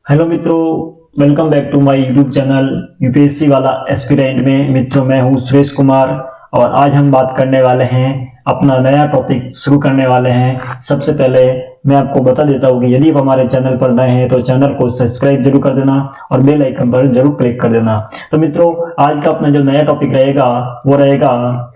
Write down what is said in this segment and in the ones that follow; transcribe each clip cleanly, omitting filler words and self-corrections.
Hello मित्रों, welcome back to my YouTube channel UPSC वाला aspirant में। मित्रों, मैं हूं सुरेश कुमार और आज हम बात करने वाले हैं, अपना नया टॉपिक शुरू करने वाले हैं। सबसे पहले मैं आपको बता देता हूं कि यदि आप हमारे चैनल पर नए हैं तो चैनल को सब्सक्राइब जरूर कर देना और बेल आइकन पर जरूर क्लिक कर देना। तो मित्रों, आज का अपना जो नया टॉपिक रहेगा वो रहेगा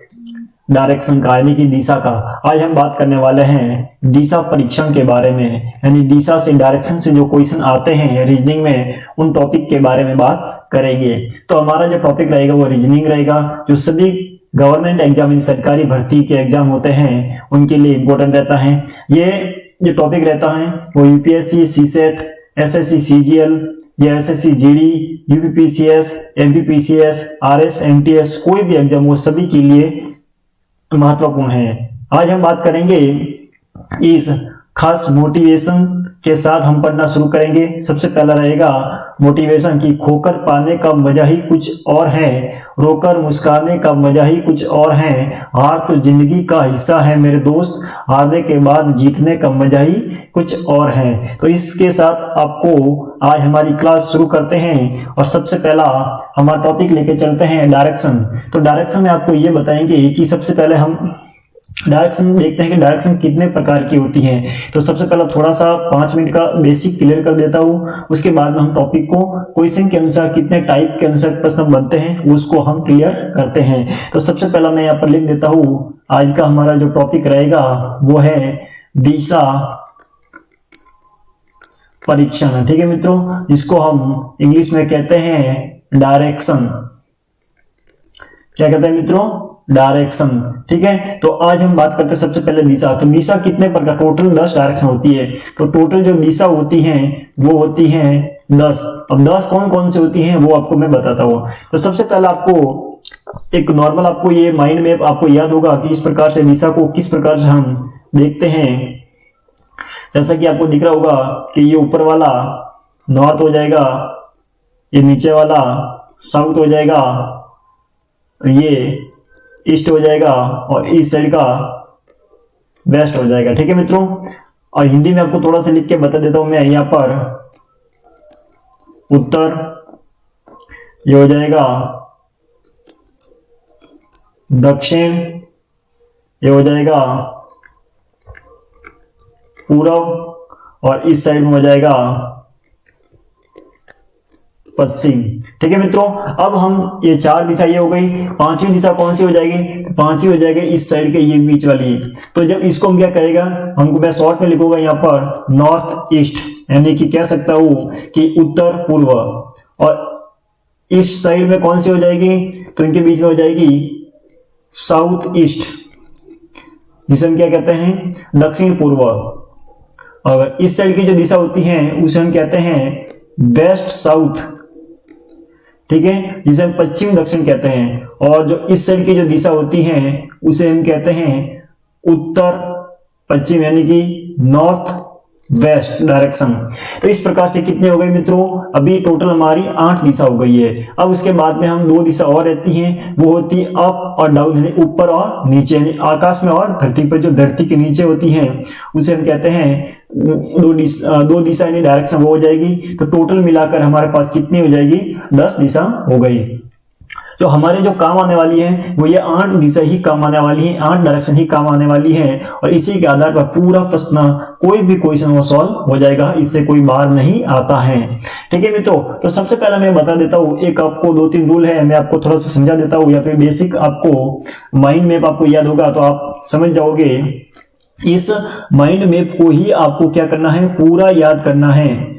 डायरेक्शन का, यानी कि दिशा का। आज हम बात करने वाले हैं दिशा परीक्षण के बारे में, यानी दिशा से डायरेक्शन से जो क्वेश्चन आते हैं रीजनिंग में, उन टॉपिक के बारे में बात करेंगे। तो हमारा जो टॉपिक रहेगा वो रीजनिंग रहेगा, जो सभी गवर्नमेंट एग्जाम यानी सरकारी भर्ती के एग्जाम होते हैं उनके लिए इंपॉर्टेंट रहता है। ये जो टॉपिक रहता है वो यूपीएससी, सीसेट, एसएससी सीजीएल या SSC GD, UPPCS, MPPCS, RS, MTS, कोई भी एग्जाम वो सभी के लिए महत्वपूर्ण है। आज हम बात करेंगे इस खास मोटिवेशन के साथ हम पढ़ना शुरू करेंगे। सबसे पहला रहेगा मोटिवेशन की, खोकर पाने का मजा ही कुछ और है, रोकर मुस्कुराने का मजा ही कुछ और है, हार तो जिंदगी का हिस्सा है मेरे दोस्त, हारने के बाद जीतने का मजा ही कुछ और है। तो इसके साथ आपको आज हमारी क्लास शुरू करते हैं और सबसे पहला हमारा टॉपिक लेके चलते हैं डायरेक्शन। तो डायरेक्शन में आपको ये बताएंगे कि सबसे पहले हम डायरेक्शन देखते हैं कि डायरेक्शन कितने प्रकार की होती है। तो सबसे पहला थोड़ा सा 5 मिनट का बेसिक क्लियर कर देता हूँ, उसके बाद में हम टॉपिक को क्वेश्चन के अनुसार कितने टाइप के अनुसार प्रश्न बनते हैं उसको हम क्लियर करते हैं। तो सबसे पहला मैं यहाँ पर लिख देता हूँ, आज का हमारा जो टॉपिक रहेगा वो है दिशा परीक्षण। ठीक है मित्रों, जिसको हम इंग्लिश में कहते हैं डायरेक्शन। क्या कहते हैं मित्रों? डायरेक्शन। ठीक है, तो आज हम बात करते हैं सबसे पहले दिशा। तो दिशा कितने प्रकार, टोटल 10 डायरेक्शन होती है। तो टोटल जो दिशा होती है वो होती है 10। अब 10 कौन कौन से होती हैं वो आपको मैं बताता हूँ। तो सबसे पहले आपको एक नॉर्मल, आपको ये माइंड में आपको याद होगा कि इस प्रकार से दिशा को किस प्रकार से हम देखते हैं। जैसा कि आपको दिख रहा होगा कि ये ऊपर वाला नॉर्थ हो जाएगा, ये नीचे वाला साउथ हो जाएगा, ये ईस्ट हो जाएगा और इस साइड का वेस्ट हो जाएगा। ठीक है मित्रों, और हिंदी में आपको थोड़ा सा लिख के बता देता हूं मैं। यहाँ पर उत्तर ये हो जाएगा, दक्षिण ये हो जाएगा, पूरब, और इस साइड में हो जाएगा पश्चिम। ठीक है मित्रों, अब हम ये 4 दिशा ये हो गई। 5वीं दिशा कौन सी हो जाएगी? तो 5वीं हो जाएगी इस साइड के ये बीच वाली। तो जब इसको हम क्या कहेगा, हमको मैं शॉर्ट में लिखूंगा यहाँ पर नॉर्थ ईस्ट, यानी कि कह सकता हूं कि उत्तर पूर्व। और इस साइड में कौन सी हो जाएगी? तो इनके बीच में हो जाएगी साउथ ईस्ट, जिसे हम क्या कहते हैं? दक्षिण पूर्व। और इस साइड की जो दिशा होती है उसे हम कहते हैं वेस्ट साउथ। ठीक है, जिसे हम पश्चिम दक्षिण कहते हैं। और जो इस साइड की जो दिशा होती है उसे हम कहते हैं उत्तर पश्चिम, यानी कि नॉर्थ वेस्ट डायरेक्शन। तो इस प्रकार से कितने हो गए मित्रों? अभी टोटल हमारी 8 दिशा हो गई है। अब उसके बाद में हम 2 दिशा और रहती हैं, वो होती है अप और डाउन, यानी ऊपर और नीचे, यानी आकाश में और धरती पर। जो धरती के नीचे होती है उसे हम कहते हैं 2 दिशा यानी डायरेक्शन, वो हो जाएगी। तो टोटल मिलाकर हमारे पास कितनी हो जाएगी? 10 दिशा हो गई। तो हमारे जो काम आने वाली है वो ये 8 दिशा ही काम आने वाली है, 8 डायरेक्शन ही काम आने वाली है। और इसी के आधार पर पूरा प्रश्न, कोई भी क्वेश्चन वो सॉल्व हो जाएगा, इससे कोई बाहर नहीं आता है। ठीक है मित्रों, तो सबसे पहले मैं बता देता हूँ, एक आपको 2-3 रूल है, मैं आपको थोड़ा सा समझा देता हूँ, या फिर बेसिक आपको माइंड मैप आपको याद होगा तो आप समझ जाओगे। इस माइंड मैप को ही आपको क्या करना है? पूरा याद करना है,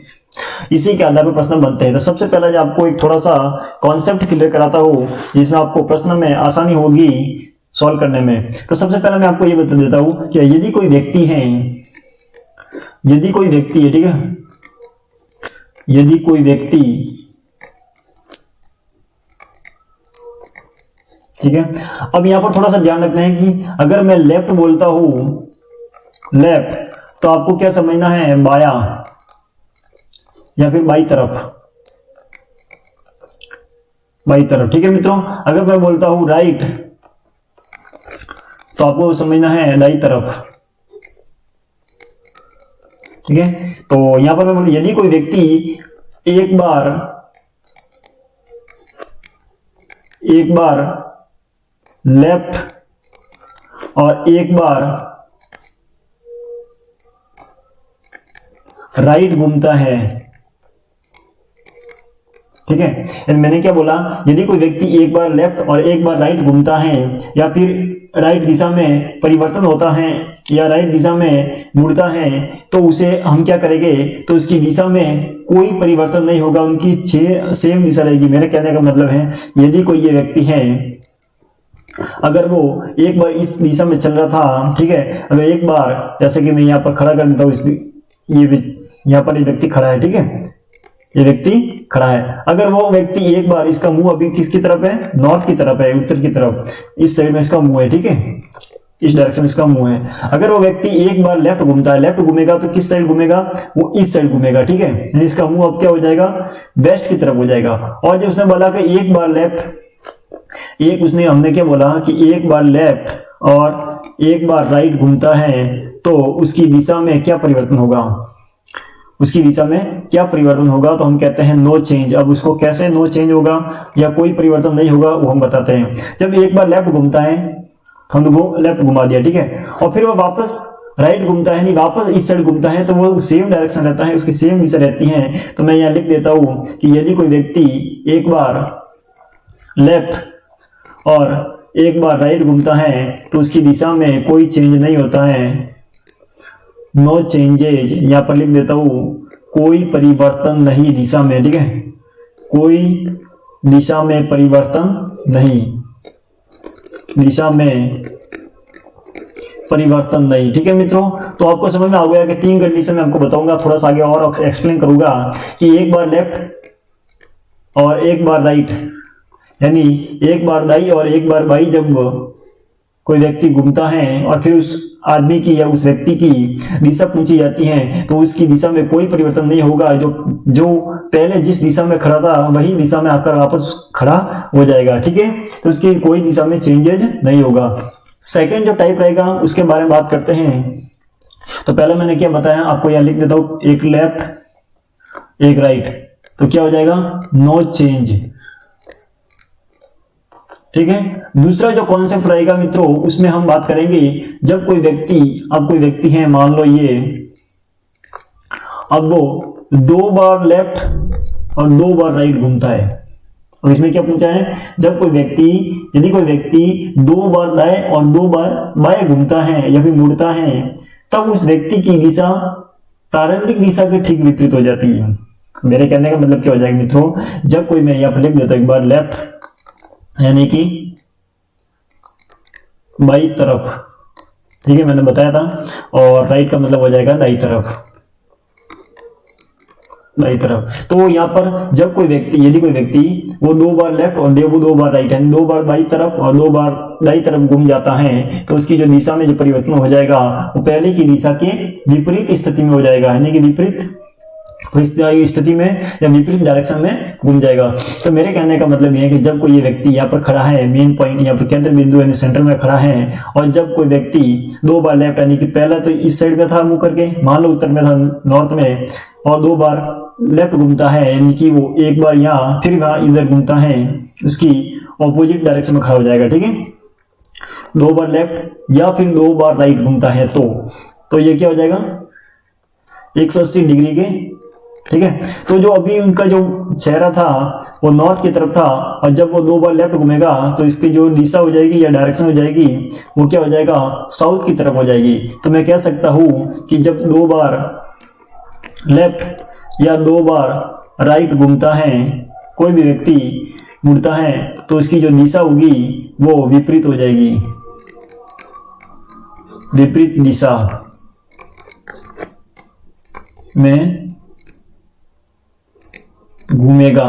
इसी के आधार पर प्रश्न बनते हैं। तो सबसे पहले जो आपको एक थोड़ा सा कॉन्सेप्ट क्लियर कराता हूं, जिसमें आपको प्रश्न में आसानी होगी सॉल्व करने में। तो सबसे पहले मैं आपको ये बता देता हूं कि यदि कोई व्यक्ति है, ठीक है, यदि कोई व्यक्ति, ठीक है, अब यहां पर थोड़ा सा ध्यान रखना है कि अगर मैं लेफ्ट बोलता हूं, लेफ्ट, तो आपको क्या समझना है? बायां या फिर बाई तरफ, बाई तरफ। ठीक है मित्रों, अगर मैं बोलता हूं राइट तो आपको समझना है दाई तरफ। ठीक है, तो यहां पर मैं बोलूं यदि कोई व्यक्ति एक बार लेफ्ट और एक बार राइट घूमता है, ठीक है। मैंने क्या बोला, यदि कोई व्यक्ति एक बार लेफ्ट और एक बार राइट घूमता है या फिर राइट दिशा में परिवर्तन होता है या राइट दिशा में मुड़ता है तो उसे हम क्या करेंगे, तो उसकी दिशा में कोई परिवर्तन नहीं होगा, उनकी सेम दिशा रहेगी। मेरे कहने का मतलब है, यदि कोई ये व्यक्ति है, अगर वो एक बार इस दिशा में चल रहा था, ठीक है, अगर एक बार, जैसे कि मैं यहाँ पर खड़ा कर देता हूँ, यहाँ पर ये व्यक्ति खड़ा है, ठीक है, ये व्यक्ति खड़ा है, अगर वो व्यक्ति एक बार, इसका मुंह अभी किसकी तरफ है, नॉर्थ की तरफ है, उत्तर की तरफ, इस साइड में इसका मुंह है, ठीक है, इस डायरेक्शन में इसका मुंह है। अगर वो व्यक्ति एक बार लेफ्ट घूमता है, लेफ्ट घूमेगा तो किस साइड घूमेगा, वो इस साइड घूमेगा, ठीक है, इसका मुंह अब क्या हो जाएगा, वेस्ट की तरफ हो जाएगा। और जब उसने बोला कि एक बार लेफ्ट, हमने क्या बोला कि एक बार लेफ्ट और एक बार राइट घूमता है तो उसकी दिशा में क्या परिवर्तन होगा, उसकी दिशा में क्या परिवर्तन होगा, तो हम कहते हैं नो चेंज। अब उसको कैसे नो चेंज होगा या कोई परिवर्तन नहीं होगा वो हम बताते हैं। जब एक बार लेफ्ट घूमता है तो हमने लेफ्ट घुमा दिया, ठीक है, और फिर वो वापस राइट घूमता है, नहीं वापस इस साइड घूमता है, तो वो सेम डायरेक्शन रहता है, उसकी सेम दिशा रहती है। तो मैं यहाँ लिख देता हूं कि यदि कोई व्यक्ति एक बार लेफ्ट और एक बार राइट घूमता है तो उसकी दिशा में कोई चेंज नहीं होता है, नो चेंजेज। यहां पर लिख देता हूं कोई परिवर्तन नहीं दिशा में, ठीक है, कोई दिशा में परिवर्तन नहीं, दिशा में परिवर्तन नहीं, ठीक है मित्रों। तो आपको समझ में आ गया कि तीन कंडीशन में आपको बताऊंगा, थोड़ा सा आगे और एक्सप्लेन करूंगा कि एक बार लेफ्ट और एक बार राइट, यानी एक बार दाई और एक बार बाई, जब कोई व्यक्ति घूमता है और फिर उस आदमी की या उस व्यक्ति की दिशा पूछी जाती है तो उसकी दिशा में कोई परिवर्तन नहीं होगा, जो पहले जिस दिशा में खड़ा था वही दिशा में आकर वापस खड़ा हो जाएगा, ठीक है, तो उसकी कोई दिशा में चेंजेज नहीं होगा। सेकंड जो टाइप रहेगा उसके बारे में बात करते हैं। तो पहले मैंने क्या बताया आपको, यहां लिख देता हूं, एक लेफ्ट एक राइट, तो क्या हो जाएगा, नो चेंज, ठीक है। दूसरा जो कॉन्सेप्ट रहेगा मित्रों, उसमें हम बात करेंगे जब कोई व्यक्ति, अब कोई व्यक्ति है, मान लो ये, अब वो दो बार लेफ्ट और दो बार राइट घूमता है। और इसमें क्या पूछा है, जब कोई व्यक्ति, यदि कोई व्यक्ति दो बार दाएं और दो बार बाएं घूमता है या फिर मुड़ता है, तब उस व्यक्ति की दिशा प्रारंभिक दिशा के ठीक विपरीत हो जाती है। मेरे कहने का मतलब क्या हो जाएगा मित्रों, जब कोई, मैं यहाँ पर लिख देता हूं एक बार लेफ्ट यानी कि बाई तरफ, ठीक है, मैंने बताया था, और राइट का मतलब हो जाएगा दाई तरफ, दाई तरफ। तो यहाँ पर जब कोई व्यक्ति, यदि कोई व्यक्ति वो दो बार लेफ्ट और दो बार राइट, यानी दो बार बाई तरफ और दो बार दाई तरफ घूम जाता है, तो उसकी जो दिशा में जो परिवर्तन हो जाएगा वो पहले की दिशा के विपरीत स्थिति में हो जाएगा, यानी कि विपरीत स्थिति में या विपरीत डायरेक्शन में घूम जाएगा। तो मेरे कहने का मतलब यह है कि जब कोई ये व्यक्ति यहाँ पर खड़ा है, मेन पॉइंट यहाँ पर केंद्र बिंदु यानी सेंटर में खड़ा है, और जब कोई व्यक्ति दो बार लेफ्ट, यानी कि पहला तो इस साइड में था मुंह करके, मान लो उत्तर में था, नॉर्थ में, और दो बार लेफ्ट घूमता है, यानी कि वो एक बार यहाँ फिर वहां इधर घूमता है, उसकी ऑपोजिट डायरेक्शन में खड़ा हो जाएगा, ठीक है, दो बार लेफ्ट या फिर दो बार राइट घूमता है तो ये क्या हो जाएगा, 180 डिग्री के, ठीक है। तो जो अभी उनका जो चेहरा था वो नॉर्थ की तरफ था, और जब वो दो बार लेफ्ट घूमेगा तो इसकी जो दिशा हो जाएगी या डायरेक्शन हो जाएगी वो क्या हो जाएगा, साउथ की तरफ हो जाएगी। तो मैं कह सकता हूं कि जब दो बार लेफ्ट या दो बार राइट घूमता है कोई भी व्यक्ति, मुड़ता है, तो उसकी जो दिशा होगी वो विपरीत हो जाएगी, विपरीत दिशा में घूमेगा,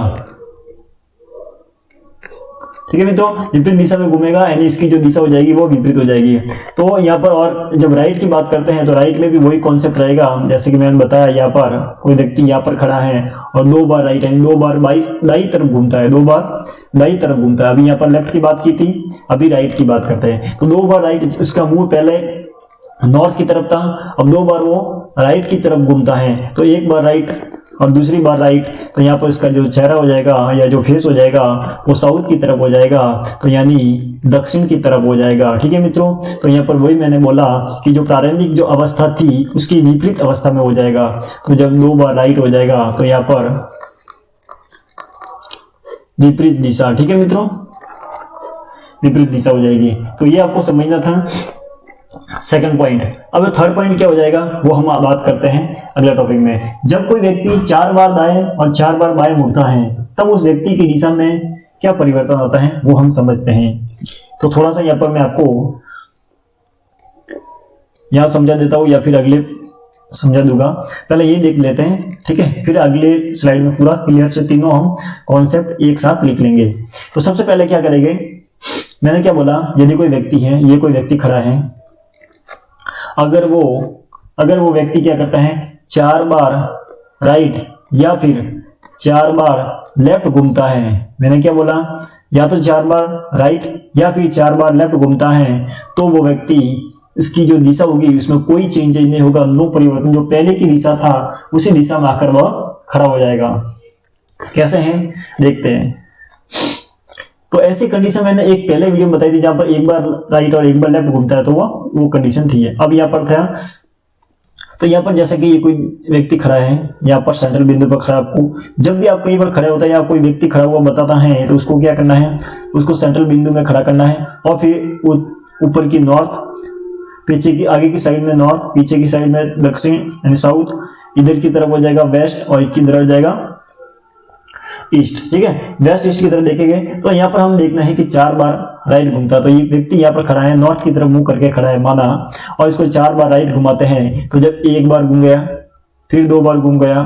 ठीक है मित्रों, विपरीत दिशा में घूमेगा, यानी इसकी जो दिशा हो जाएगी वो विपरीत हो जाएगी। तो यहाँ पर, और जब राइट की बात करते हैं तो राइट में भी वही कॉन्सेप्ट रहेगा, जैसे कि मैंने बताया, यहाँ पर कोई व्यक्ति यहाँ पर खड़ा है और दो बार राइट, यानी दो बार दाई तरफ घूमता है, दो बार दाई तरफ घूमता है। अभी यहाँ पर लेफ्ट की बात की थी, अभी राइट की बात करते हैं। तो दो बार राइट, उसका मुंह पहले नॉर्थ की तरफ था, अब दो बार वो राइट की तरफ घूमता है, तो एक बार राइट और दूसरी बार राइट, तो यहाँ पर इसका जो चेहरा हो जाएगा या जो फेस हो जाएगा वो साउथ की तरफ हो जाएगा, तो यानी दक्षिण की तरफ हो जाएगा। ठीक है मित्रों, तो यहाँ पर वही मैंने बोला कि जो प्रारंभिक जो अवस्था थी उसकी विपरीत अवस्था में हो जाएगा। तो जब 2 बार राइट हो जाएगा तो यहाँ पर विपरीत दिशा। ठीक है मित्रों, विपरीत दिशा हो जाएगी। तो ये आपको समझना था सेकंड पॉइंट। अब थर्ड पॉइंट क्या हो जाएगा वो हम बात करते हैं अगले टॉपिक में। जब कोई व्यक्ति 4 बार दाएं और 4 बार बाएं मुड़ता है तब उस व्यक्ति की दिशा में क्या परिवर्तन आता है वो हम समझते हैं। तो थोड़ा सा यहाँ पर मैं आपको यहाँ समझा देता हूँ या फिर अगले समझा दूंगा, पहले ये देख लेते हैं। ठीक है, फिर अगले स्लाइड में पूरा क्लियर से तीनों हम कॉन्सेप्ट एक साथ लिख लेंगे। तो सबसे पहले क्या करेंगे, मैंने क्या बोला, यदि कोई व्यक्ति है, ये कोई व्यक्ति खड़ा है, अगर वो व्यक्ति क्या करता है 4 बार राइट या फिर 4 बार लेफ्ट घूमता है, मैंने क्या बोला, या तो 4 बार राइट या फिर 4 बार लेफ्ट घूमता है, तो वो व्यक्ति इसकी जो दिशा होगी उसमें कोई चेंजेज नहीं होगा, नो परिवर्तन। जो पहले की दिशा था उसी दिशा में आकर वह खड़ा हो जाएगा। कैसे हैं देखते हैं। तो ऐसी कंडीशन मैंने एक पहले वीडियो में बताई थी जहां पर 1 बार राइट और 1 बार लेफ्ट घूमता है, तो वो कंडीशन थी। अब यहाँ पर था, तो यहाँ पर जैसे कि ये कोई व्यक्ति खड़ा है, यहाँ पर सेंट्रल बिंदु पर खड़ा, आपको जब भी आप कहीं पर खड़े होता है या कोई व्यक्ति खड़ा हुआ बताता है तो उसको क्या करना है, उसको सेंट्रल बिंदु में खड़ा करना है और फिर ऊपर की नॉर्थ, पीछे की आगे की साइड में नॉर्थ, पीछे की साइड में दक्षिण यानी साउथ, इधर की तरफ हो जाएगा वेस्ट और इधर की तरफ हो जाएगा ईस्ट। ठीक है, वेस्ट ईस्ट की तरफ देखेंगे तो यहाँ पर हम देखना है कि 4 बार राइट घूमता, तो ये व्यक्ति यहाँ पर खड़ा है, नॉर्थ की तरफ मुंह करके खड़ा है माना, और इसको 4 बार राइट घुमाते हैं। तो जब 1 बार घूम गया, फिर 2 बार घूम गया,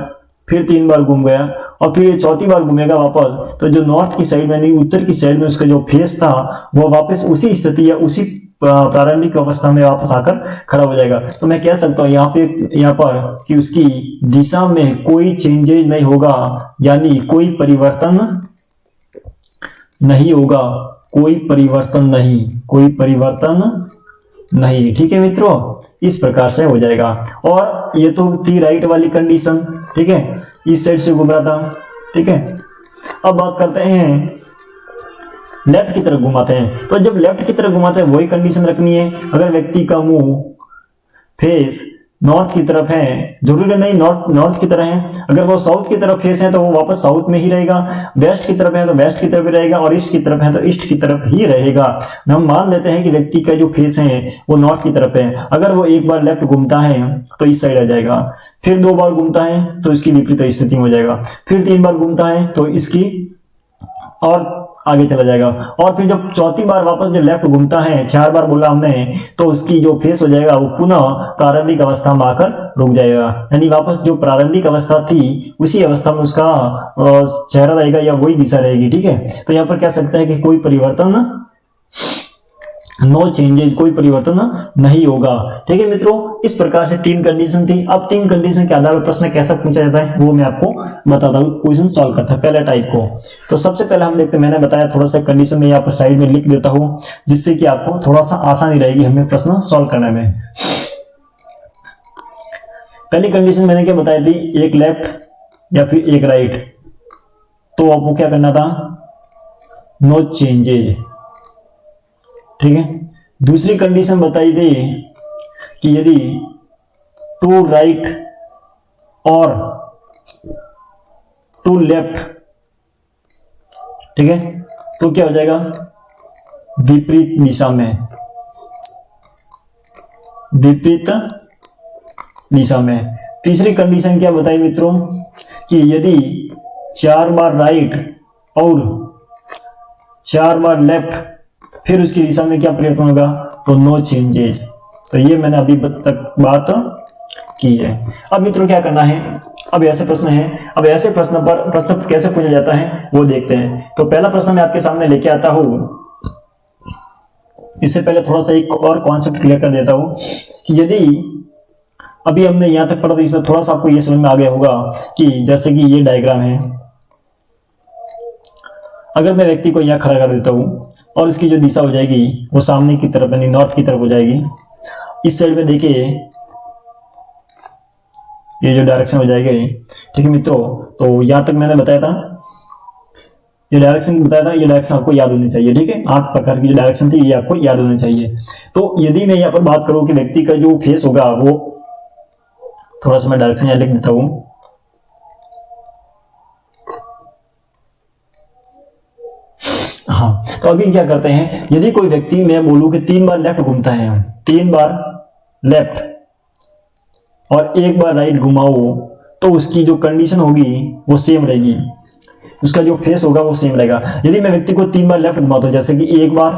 फिर 3 बार घूम गया और फिर ये चौथी बार घूमेगा वापस, तो जो नॉर्थ की साइड में उत्तर की साइड में उसका जो फेस था वो वापस उसी स्थिति या उसी प्रारंभिक अवस्था में वापस आकर खड़ा हो जाएगा। तो मैं कह सकता हूं यहाँ पर कि उसकी दिशा में कोई चेंजेज नहीं होगा, यानी कोई परिवर्तन नहीं होगा, कोई परिवर्तन नहीं। ठीक है मित्रों, इस प्रकार से हो जाएगा। और ये तो थी राइट वाली कंडीशन। ठीक है, इस साइड से घूम रहा था। ठीक है, अब बात करते हैं लेफ्ट की तरफ घुमाते हैं। तो जब लेफ्ट की तरफ घुमाते हैं वही कंडीशन रखनी है। अगर व्यक्ति का मुंह फेस नॉर्थ की तरफ है, जरूरी नहीं नॉर्थ की तरफ है, अगर वो साउथ की तरफ फेस है तो वो वापस साउथ में ही रहेगा, वेस्ट की तरफ है तो वेस्ट की तरफ ही रहेगा और ईस्ट की तरफ है तो ईस्ट की तरफ ही रहेगा। हम मान लेते हैं कि व्यक्ति का जो फेस है वो नॉर्थ की तरफ है, अगर वो 1 बार लेफ्ट घूमता है तो इस साइड आ जाएगा, फिर 2 बार घूमता है तो इसकी विपरीत स्थिति में हो जाएगा, फिर 3 बार घूमता है तो इसकी और आगे चला जाएगा, और फिर जब चौथी बार वापस जब लेफ्ट घूमता है, 4 बार बोला हमने, तो उसकी जो फेस हो जाएगा वो पुनः प्रारंभिक अवस्था में आकर रुक जाएगा, यानी वापस जो प्रारंभिक अवस्था थी उसी अवस्था में उसका चेहरा रहेगा या वही दिशा रहेगी। ठीक है, तो यहाँ पर कह सकते हैं कि कोई परिवर्तन, नो चेंजेज, कोई परिवर्तन नहीं होगा। ठीक है मित्रों, इस प्रकार से 3 कंडीशन थी। अब 3 कंडीशन के आधार पर प्रश्न कैसा पूछा जाता है वो मैं आपको बताता हूँ, क्वेश्चन सॉल्व करता है पहले टाइप को। तो सबसे पहले हम देखते हैं, मैंने बताया थोड़ा सा कंडीशन में यहाँ पर साइड में लिख देता हूँ जिससे कि आपको थोड़ा सा आसानी रहेगी हमें प्रश्न सॉल्व करने में। पहली कंडीशन मैंने क्या बताई थी, 1 लेफ्ट या फिर 1 राइट, तो आपको क्या करना था, नो चेंजेज। ठीक है, दूसरी कंडीशन बताई थी कि यदि 2 राइट और 2 लेफ्ट, ठीक है, तो क्या हो जाएगा, विपरीत दिशा में, विपरीत दिशा में। तीसरी कंडीशन क्या बताई मित्रों कि यदि 4 बार राइट और 4 बार लेफ्ट फिर उसकी दिशा में क्या परिवर्तन होगा, तो नो चेंजेज। तो ये मैंने अभी तक बात की है। अब मित्रों क्या करना है, अब ऐसे प्रश्न है, अब ऐसे प्रश्न पर प्रश्न कैसे पूछा जाता है वो देखते हैं। तो पहला प्रश्न मैं आपके सामने लेके आता हूं, इससे पहले थोड़ा सा एक और कॉन्सेप्ट क्लियर कर देता हूं कि यदि अभी हमने यहां तक पढ़ा तो इसमें थोड़ा सा आपको ये समझ में आ गया होगा कि जैसे कि ये डायग्राम है, अगर मैं व्यक्ति को यहां खड़ा कर देता हूं और उसकी जो दिशा हो जाएगी वो सामने की तरफ यानी नॉर्थ की तरफ हो जाएगी। इस साइड में देखिए ये जो डायरेक्शन हो जाएगा ये। ठीक है मित्रों, तो यहाँ तक मैंने बताया था, ये डायरेक्शन बताया था, ये डायरेक्शन आपको याद होनी चाहिए। ठीक है, 8 प्रकार की जो डायरेक्शन थी ये आपको याद होनी चाहिए। तो यदि मैं यहाँ पर बात करूं कि व्यक्ति का जो फेस होगा वो, थोड़ा सा मैं डायरेक्शन यहाँ लिख देता हूं। हाँ, तो अभी क्या करते हैं, यदि कोई व्यक्ति, मैं बोलूं कि 3 बार लेफ्ट घूमता है, 3 बार लेफ्ट और 1 बार राइट घुमाओ, तो उसकी जो कंडीशन होगी वो सेम रहेगी, उसका जो फेस होगा वो सेम रहेगा। यदि मैं व्यक्ति को 3 बार लेफ्ट घुमाता हूं, जैसे कि 1 बार,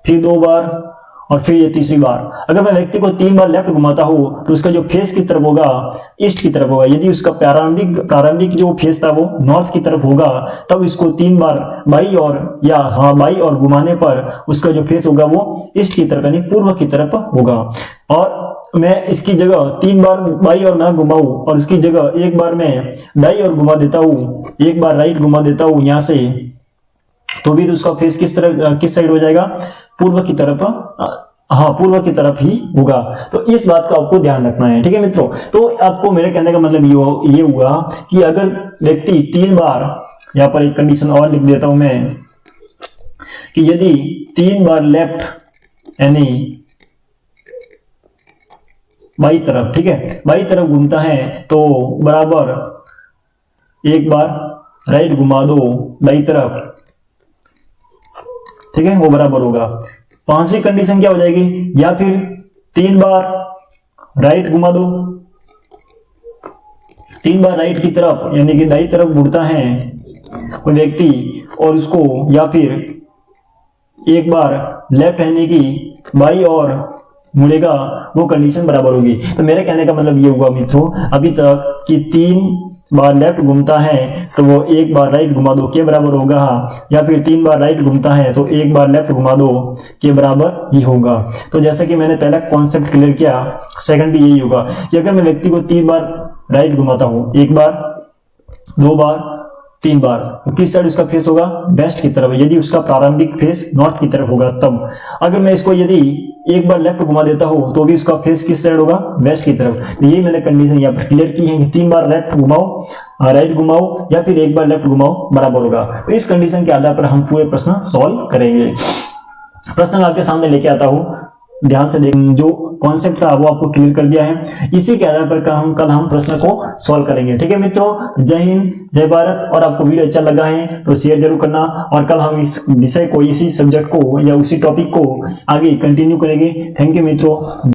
फिर 2 बार और फिर ये तीसरी बार, अगर मैं व्यक्ति को 3 बार लेफ्ट घुमाता हूं तो उसका जो फेस किस तरफ होगा, ईस्ट की तरफ होगा। यदि उसका प्रारंभिक जो फेस था वो नॉर्थ की तरफ होगा, तब इसको 3 बार बाई और, या हाँ बाई और घुमाने पर उसका जो फेस होगा वो ईस्ट की तरफ यानी पूर्व की तरफ होगा। और मैं इसकी जगह 3 बार बाई और ना घुमाऊं और उसकी जगह 1 बार मैं दाई और घुमा देता हूं, 1 बार राइट घुमा देता हूं यहां से, तो भी तो उसका फेस किस साइड हो जाएगा, पूर्व की तरफ। हाँ, पूर्व की तरफ ही होगा। तो इस बात का आपको ध्यान रखना है। ठीक है मित्रों, तो आपको मेरे कहने का मतलब ये हुआ कि अगर व्यक्ति 3 बार, यहां पर एक कंडीशन और लिख देता हूं मैं, कि यदि 3 बार लेफ्ट यानी बाई तरफ, ठीक है, बाई तरफ घूमता है तो बराबर 1 बार राइट घुमा दो दाई तरफ, ठीक है, वो बराबर होगा। 5वीं कंडीशन क्या हो जाएगी, या फिर 3 बार राइट घुमा दो, 3 बार राइट की तरफ यानी कि दाई तरफ मुड़ता है कोई व्यक्ति और उसको, या फिर 1 बार लेफ्ट यानी कि बाई और मुड़ेगा, वो कंडीशन बराबर होगी। तो मेरे कहने का मतलब ये हुआ मित्रों अभी तक कि 3 बार लेफ्ट घूमता है तो वो 1 बार राइट घुमा दो के बराबर होगा, या फिर 3 बार राइट घूमता है तो 1 बार लेफ्ट घुमा दो के बराबर ही होगा। तो जैसे कि मैंने पहला कॉन्सेप्ट क्लियर किया, सेकंड भी यही होगा कि अगर मैं व्यक्ति को 3 बार राइट घुमाता हूं, 1 बार, 2 बार, 3 बार, तो किस साइड उसका फेस होगा, वेस्ट की तरफ, यदि उसका प्रारंभिक फेस नॉर्थ की तरफ होगा तब। अगर मैं इसको यदि 1 बार लेफ्ट घुमा देता हूं तो भी उसका फेस किस साइड होगा, वेस्ट की तरफ। तो ये मैंने कंडीशन यहाँ पर क्लियर की है कि 3 बार लेफ्ट घुमाओ, राइट घुमाओ या फिर 1 बार लेफ्ट घुमाओ बराबर होगा। तो इस कंडीशन के आधार पर हम पूरे प्रश्न सॉल्व करेंगे। प्रश्न मैं आपके सामने लेके आता हूं, ध्यान से देख, जो कॉन्सेप्ट था वो आपको क्लियर कर दिया है, इसी के आधार पर कल हम प्रश्न को सॉल्व करेंगे। ठीक है मित्रों, जय हिंद, जय भारत। और आपको वीडियो अच्छा लगा है तो शेयर जरूर करना, और कल हम इस विषय को, इसी सब्जेक्ट को या उसी टॉपिक को आगे कंटिन्यू करेंगे। थैंक यू मित्रों।